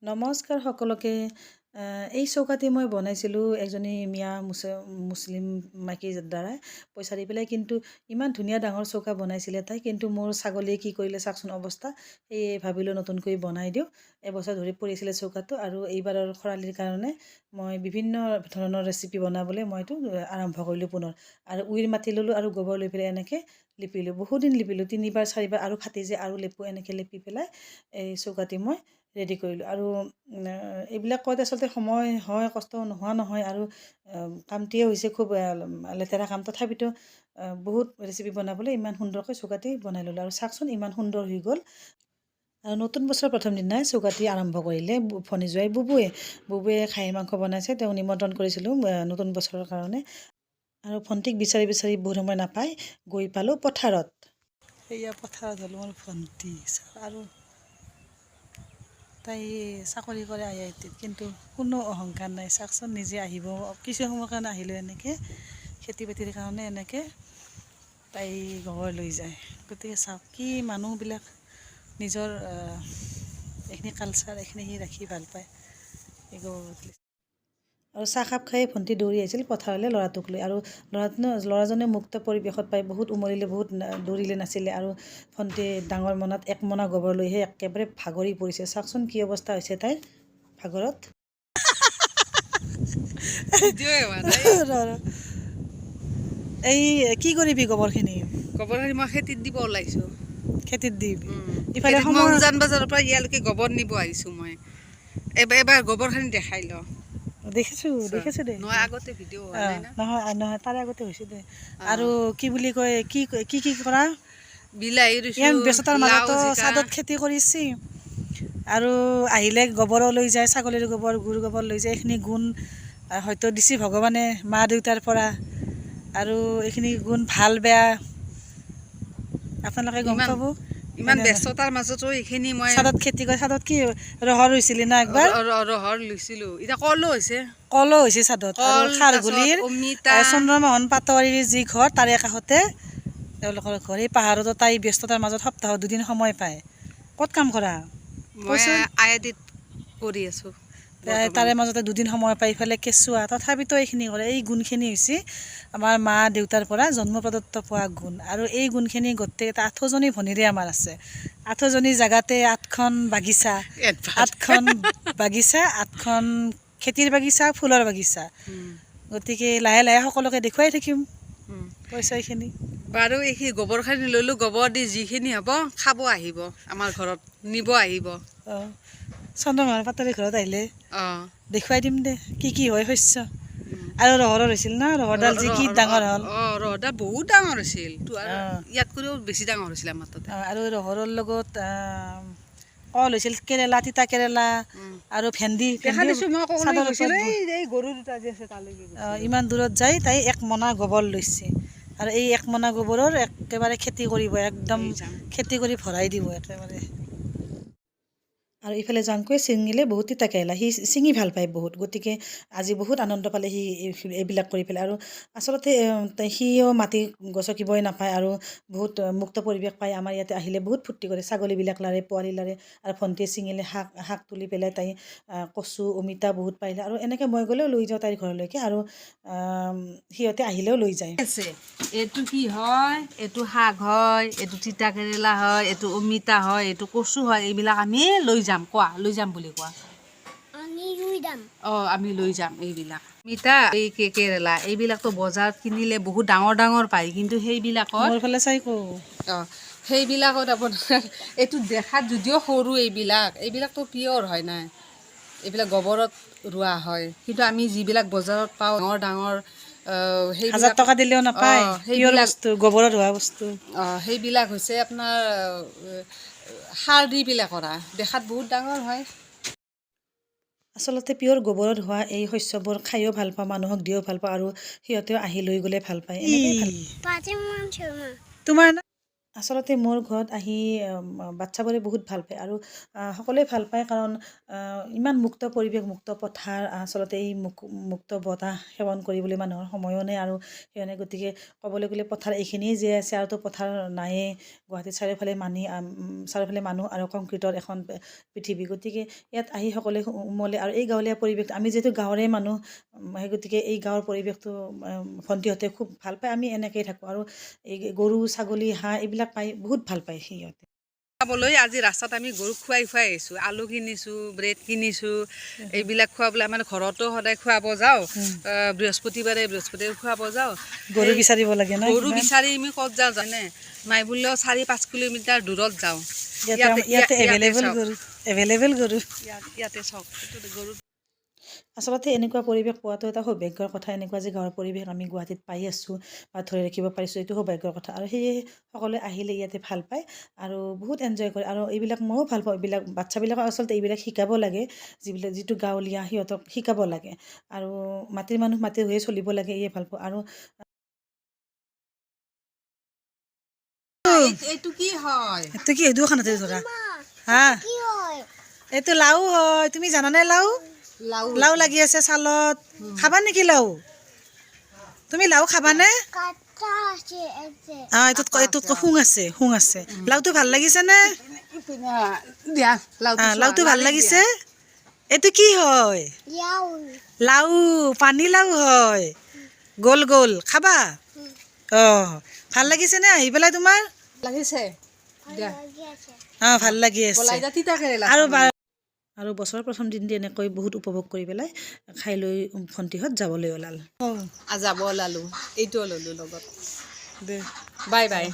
নমস্কাৰ সকলোকে। এই চৌকাটি মই বনাইছিলোঁ এজনী মিয়া মুছলিম মাইকীৰ দ্বাৰাই পইচা দি পেলাই। কিন্তু ইমান ধুনীয়া ডাঙৰ চৌকা বনাইছিলে তাই, কিন্তু মোৰ ছাগলীয়ে কি কৰিলে চাওকচোন অৱস্থা। সেয়ে ভাবিলোঁ নতুনকৈ বনাই দিওঁ। এবছৰ ধৰি পৰিছিলে চৌকাটো, আৰু এইবাৰৰ খৰালিৰ কাৰণে মই বিভিন্ন ধৰণৰ ৰেচিপি বনাবলৈ মইতো আৰম্ভ কৰিলোঁ পুনৰ। আৰু উইৰ মাটি ল'লোঁ আৰু গোবৰ লৈ পেলাই এনেকৈ লিপিলোঁ। বহুদিন লিপিলোঁ, 3বাৰ 4বাৰ, আৰু ফাটি যে আৰু লেপো। এনেকৈ লেপি পেলাই এই চৌকাটি মই ৰেডি কৰিলোঁ। আৰু এইবিলাক কৰোঁতে আচলতে সময় হয়, কষ্ট নোহোৱা নহয়। আৰু কামটোৱে হৈছে খুব লেতেৰা কাম, তথাপিতো বহুত ৰেচিপি বনাবলৈ ইমান সুন্দৰকৈ চৌকাটি বনাই ল'লোঁ। আৰু চাওকচোন ইমান সুন্দৰ হৈ গ'ল। আৰু নতুন বছৰৰ প্ৰথম দিনাই চৌকাটি আৰম্ভ কৰিলে ভনীজোৱাই বুবুৱে খাহী মাংস বনাইছে। তেওঁ নিমন্ত্ৰণ কৰিছিলোঁ নতুন বছৰৰ কাৰণে। আৰু ভণ্টিক বিচাৰি বিচাৰি বহুত সময় নাপাই গৈ পালোঁ পথাৰত। সেয়া পথাৰত হ'ল মোৰ ভণ্টি। আৰু তাই চাকৰি কৰে IIT-ত, কিন্তু কোনো অহংকাৰ নাই। চাওকচোন নিজে আহিব, কিছু সময়ৰ কাৰণে আহিলেও এনেকৈ খেতি বাতিৰ কাৰণে এনেকৈ তাই গোবৰ লৈ যায়। গতিকে চাওক কি মানুহবিলাক নিজৰ এইখিনি কালচাৰ এইখিনি ৰাখি ভাল পায় এই গোবৰ। আৰু চাহকাপ খাই ভণ্টি দৌৰি আহিছিল পথাৰলৈ ল'ৰাটোক লৈ। আৰু ল'ৰাজনে মুক্ত পৰিৱেশত পাই বহুত উমলিলে, বহুত দৌৰিলে, নাছিলে। আৰু ভণ্টিয়ে ডাঙৰ মনাত 1 মোনা গোবৰ লৈহে একেবাৰে ভাগৰি পৰিছে। চাওকচোন কি অৱস্থা হৈছে তাইৰ ভাগৰত। এই কি কৰিবি গোবৰখিনি? গোবৰখিনি মই খেতিত দিব ওলাইছোঁ। খেতিত দিবি? ইফালে খেতিত মই উজান বজাৰৰ পৰা ইয়ালৈকে গোবৰ নিব আহিছোঁ। মই এবাৰ গোবৰখিনি দেখাই লওঁ। দেখিছোঁ দে। নহয়, আগতে ভিডিঅ' হোৱা নাই না। নহয়, তাৰে আগতে হৈছে দে। আৰু কি বুলি কয়, কি কৰা? বিলাহী ইয়াৰ ৰুইছোঁ, ব্যস্ততাৰ লাও, মাজতো জিকা। চাদত খেতি কৰিছে। আৰু আহিলে গোবৰো লৈ যায়, ছাগলীৰ গোবৰ, গৰুৰ গোবৰ লৈ যায়। এইখিনি গুণ হয়তো দিছে ভগৱানে মা দেউতাৰ পৰা। আৰু এইখিনি গুণ ভাল বেয়া আপোনালোকে গম পাব। ইমান ব্যস্ততাৰ মাজতো এইখিনি মই চাদত খেতি কৰে। চাদত কি ৰহৰ ৰুইছিলি না একবাৰ? ৰহৰ লৈছিলোঁ। এতিয়া কলো হৈছে। কলো হৈছে চাদত। আৰু খাৰঘুলিৰ অমিতা, চন্দ্ৰমোহন পাটোৱাৰীৰ যি ঘৰ তাৰে কাষতে তেওঁলোকৰ ঘৰ। এই পাহাৰতো তাই ব্যস্ততাৰ মাজত সপ্তাহত 2 দিন সময় পায়। ক'ত কাম কৰা? মই IIT-ত কৰি আছোঁ। তাৰে মাজতে 2 দিন সময় পাই ইফালে কেঁচুৱা, তথাপিতো এইখিনি কৰে। এই গুণখিনি হৈছে আমাৰ মা দেউতাৰ পৰা জন্ম প্ৰদত্ত পোৱা গুণ। আৰু এই গুণখিনি গোটেইকেইটা 8জনী ভনীৰে আমাৰ আছে। 8জনী জেগাতে 8খন বাগিচা, 8খন খেতিৰ বাগিচা, ফুলৰ বাগিচা। গতিকে লাহে লাহে সকলোকে দেখুৱাই থাকিম পইচাখিনি। বাৰু এইখিনি গোবৰখিনি ল'লোঁ। গোবৰ দি যিখিনি হ'ব খাব আহিব, আমাৰ ঘৰত নিব আহিব। চন্দ্ৰমোহন পাটোৱাৰীৰ ঘৰত আহিলে দেখুৱাই দিম দে কি হয় শস্য। আৰু ৰহৰৰ হৈছিল না, ৰহৰডাল যি কি ডাঙৰ হ'ল। ৰহৰডাল বহুত ডাঙৰ হৈছিল। ইয়াতকৈও বেছি ডাঙৰ হৈছিল আমাৰ তাতে। আৰু ৰহৰৰ লগত কল হৈছিল, কেৰেলা, তিতা কেৰেলা আৰু ভেন্দি। ইমান দূৰত যাই তাই 1 মোনা গোবৰ লৈছে। আৰু এই 1 মোনা গোবৰৰ একেবাৰে খেতি কৰিব, একদম খেতি কৰি ভৰাই দিব একেবাৰে। আৰু ইফালে জাংকুৱে ছিঙিলে বহুত তিতা কেৰেলা, সি ছিঙি ভাল পায় বহুত। গতিকে আজি বহুত আনন্দ পালে সি এইবিলাক কৰি পেলাই। আৰু আচলতে সিও মাটি গছকিবই নাপায়, আৰু বহুত মুক্ত পৰিৱেশ পায়। আমাৰ ইয়াতে আহিলে বহুত ফূৰ্তি কৰে, ছাগলীবিলাক লাৰে, পোৱালি লাৰে। আৰু ভণ্টিয়ে ছিঙিলে শাক তুলি পেলাই তাই কচু, অমিতা বহুত পাৰিলে। আৰু এনেকৈ মই গ'লেও লৈ যাওঁ তাইৰ ঘৰলৈকে, আৰু সিহঁতে আহিলেও লৈ যায়। এইটো কি হয়? এইটো শাক হয়, এইটো তিতা কেৰেলা হয়, এইটো অমিতা হয়, এইটো কচু হয়। এইবিলাক আমি লৈ যাম। কোৱা, লৈ যাম বুলি কোৱা। আমি লৈ যাম এইবিলাক। অমিতা, এই কেৰেলা, এইবিলাকতো বজাৰত কিনিলে বহুত ডাঙৰ ডাঙৰ পায়, কিন্তু সেইবিলাকত আপোনাৰ এইটো দেখাত যদিও সৰু, এইবিলাকতো পিয়ৰ হয় নাই। এইবিলাক গোবৰত ৰোৱা হয়, কিন্তু আমি যিবিলাক বজাৰত পাওঁ ডাঙৰ ডাঙৰ, 1000 টকা দিলেও নাপায় পিয়ৰ বস্তু, গোবৰত হোৱা বস্তু। সেইবিলাক হৈছে আপোনাৰ সাৰ দি পেলাই কৰা, দেখাত বহুত ডাঙৰ হয়। আচলতে পিয়ৰ গোবৰত হোৱা এই শস্যবোৰ খায়ো ভাল পাওঁ, মানুহক দিও ভাল পাওঁ, আৰু সিহঁতেও আহি লৈ গ'লে ভাল পায়। এনেকৈ ভাল। তোমাৰ না আচলতে মোৰ ঘৰত আহি বাচ্চাবোৰে বহুত ভাল পায় আৰু সকলোৱে ভাল পায় কাৰণ ইমান মুক্ত পৰিৱেশ মুক্ত পথাৰ আচলতে এই মুক্ত বতাহ সেৱন কৰিবলৈ মানুহৰ সময়ো নাই আৰু সেইকাৰণে গতিকে ক'বলৈ গ'লে পথাৰ এইখিনিয়ে জীয়াই আছে আৰুতো পথাৰ নায়েই গুৱাহাটীত চাৰিওফালে মানুহ আৰু কংক্ৰিটৰ এখন পৃথিৱী গতিকে ইয়াত আহি সকলোৱে উমলে আৰু এই গাঁৱলীয়া পৰিৱেশটো আমি যিহেতু গাঁৱৰে মানুহ সেই গতিকে এই গাঁৱৰ পৰিৱেশটো ভণ্টিহঁতে খুব ভাল পায় আমি এনেকৈয়ে থাকোঁ আৰু এই গৰু ছাগলী হাঁহ এইবিলাক পাই বহুত ভাল পায় সিহঁতে খাবলৈ আজি ৰাস্তাত আমি গৰুক খুৱাই আহিছোঁ আলু কিনিছোঁ ব্ৰেড কিনিছোঁ এইবিলাক খুৱাবলৈ আমাৰ ঘৰতো সদায় খুৱাব যাওঁ বৃহস্পতিবাৰে খুৱাব যাওঁ গৰু বিচাৰিব লাগে না গৰু বিচাৰি আমি ক'ত যাওঁ জানে মাইবুলেও 4-5 কিলোমিটাৰ দূৰত যাওঁ ইয়াতে এভেইলেবল গৰু ইয়াতে চাওক গৰু আচলতে এনেকুৱা পৰিৱেশ পোৱাটো এটা সৌভাগ্যৰ কথা এনেকুৱা যে গাঁৱৰ পৰিৱেশ আমি গুৱাহাটীত পাই আছোঁ বা ধৰি ৰাখিব পাৰিছোঁ এইটো সৌভাগ্যৰ কথা আৰু সেয়ে সকলোৱে আহিলে ইয়াতে ভাল পায় আৰু বহুত এনজয় কৰে আৰু এইবিলাক ময়ো ভাল পাওঁ এইবিলাক বাচ্ছাবিলাকক আচলতে এইবিলাক শিকাব লাগে যিটো গাঁৱলীয়া সিহঁতক শিকাব লাগে আৰু মাটিৰ মানুহ মাটিৰ হৈয়ে চলিব লাগে এয়ে ভাল পাওঁ আৰু এইটো কি হয় এইটো কি এইটো খানাতে ধৰা হা এইটো লাও হয় তুমি জানানে লাও লাও লাগি আছে ছালত খাবা নেকি লাও তুমি লাও খাবানে এইটোত শুং আছে লাওটো ভাল লাগিছেনে লাওটো ভাল লাগিছে এইটো কি হয় লাও পানী লাও হয় গোল গোল খাবা অঁ ভাল লাগিছেনে আহি পেলাই তোমাৰ লাগিছে ভাল লাগি আছে আৰু বছৰৰ প্ৰথম দিনটো এনেকৈ বহুত উপভোগ কৰি পেলাই খাই লৈ ভণ্টিহঁত যাবলৈ ওলাল যাব ওলালোঁ এইটো ল'লোঁ লগত বাই বাই